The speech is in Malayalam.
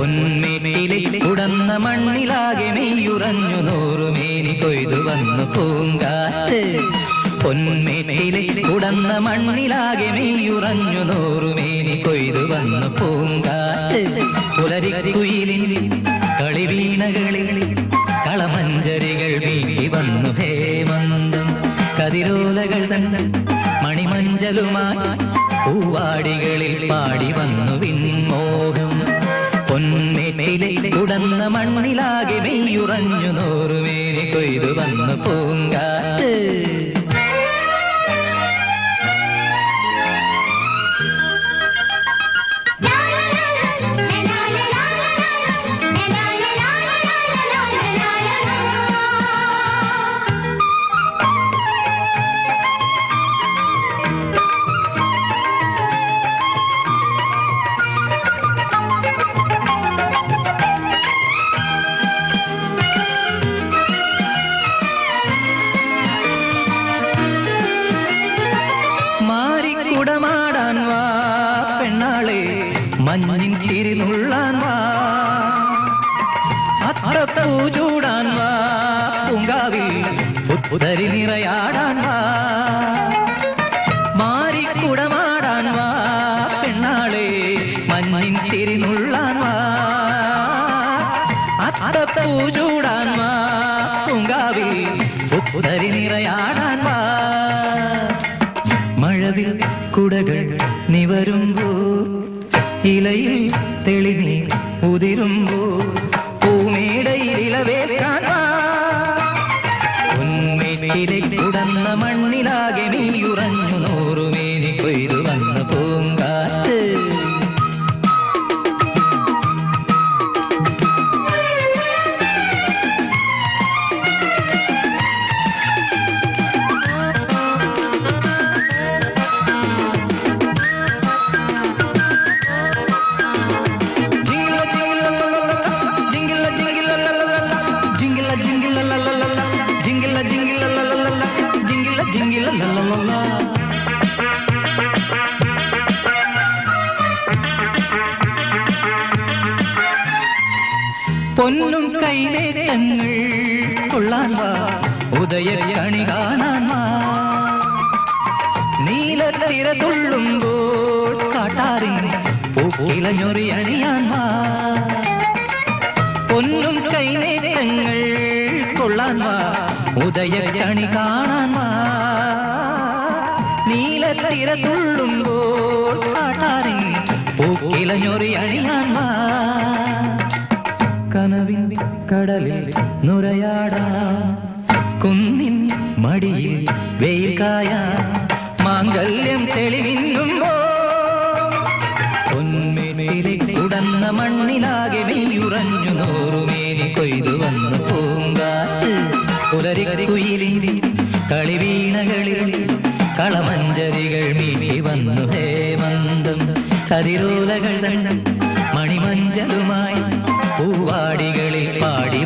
പൊന്മേട്ടിലെ ഉടന്ന മണ്ണിലാകെ മെയ്യുറഞ്ഞു നൂറുമേനി കൊയ്തു വന്നു പൂങ്കാറ്റ്. പൊന്മേട്ടിലെ ഉടന്ന മണ്ണിലാകെ മെയ്യുറഞ്ഞു നൂറുമേനി കൊയ്തു വന്നു പൂങ്കാറ്റ്. പുലരിക്കുയിലിൽ കളിവീണകളിൽ കളമഞ്ചരികൾ വീട്ടി വന്നു ഹേമന്തം. കതിരോലകൾ തന്നെ മണിമഞ്ചലുമായി പൂവാടികളിൽ പാടി വന്നു വിൺമോഹം. പൊന്മേട്ടിലെ ഉടന്ന മണ്ണിലാകെ മെയ്യുറഞ്ഞു നൂറുമേനി കൊയ്തു വന്നു പൂങ്കാറ്റ്. കുടമാടാൻ വാ പെണ്ണാളെ, മഞ്ഞിൻ തിരിനുള്ളാൻ വാ. അത്തപ്പൂ ചൂടാൻ വാ പൂങ്കാവിൽ, പുത്തരി നിറയാടാൻ വാ. മാറിക്കുടമാടാൻ വാ പെണ്ണാളെ, മഞ്ഞിൻ തിരിനുള്ളാൻ വാ. അത്തപ്പൂ ചൂടാൻ വാ പൂങ്കാവിൽ, പുത്തരി നിറയാടാൻ വാ. മഴവിൽ കുടകൾ നിവരുമ്പോൾ, ഇലയിൽ തെളിനീർ ഉതിരുമ്പോൾ, പൂമേടയിൽ ഇലവേൽക്കാൻ വാ. പൊന്മേട്ടിലെ ഉടന്ന മണ്ണിലാകെ മെയ്യുറഞ്ഞു നൂറുമേനി കൊയ്തു വന്ന പൂങ്കാറ്റ്. പൊന്നും കൈനേരങ്ങൾ കൊള്ളാൻ വാ, ഉദയക്കണി കാണാൻ വാ. നീലത്തിര തുള്ളുമ്പോൾ കാട്ടാറിൻ പൂക്കിലഞ്ഞൊറി അണിയാൻ വാ. പൊന്നും കൈനേരങ്ങൾ കൊള്ളാൻ വാ, ഉദയക്കണി കാണാൻ വാ. നീലത്തിര തുള്ളുമ്പോൾ കാട്ടാറിൻ പൂക്കിലഞ്ഞൊറി അണിയാൻ വാ. കനവിൻ കടലിൽ നുരയാടാം, കുന്നിൻ മടിയിൽ വെയിൽ കായാം, മാംഗല്യം തെളിവിന്നുമ്പോ. പൊന്മേട്ടിലെ ഉടന്ന മണ്ണിലാകെ മെയ്യുറഞ്ഞു നൂറുമേനി കൊയ്തു വന്നു പൂങ്കാറ്റ്. പുലരിക്കുയിലിൽ കളിവീണകളിൽ കളമഞ്ചരികൾ മീട്ടി വന്നു ഹേമന്തം. കതിരോലകൾ തന്നെ മണിമഞ്ചലുമായി പൂവാടികളിൽ പാടി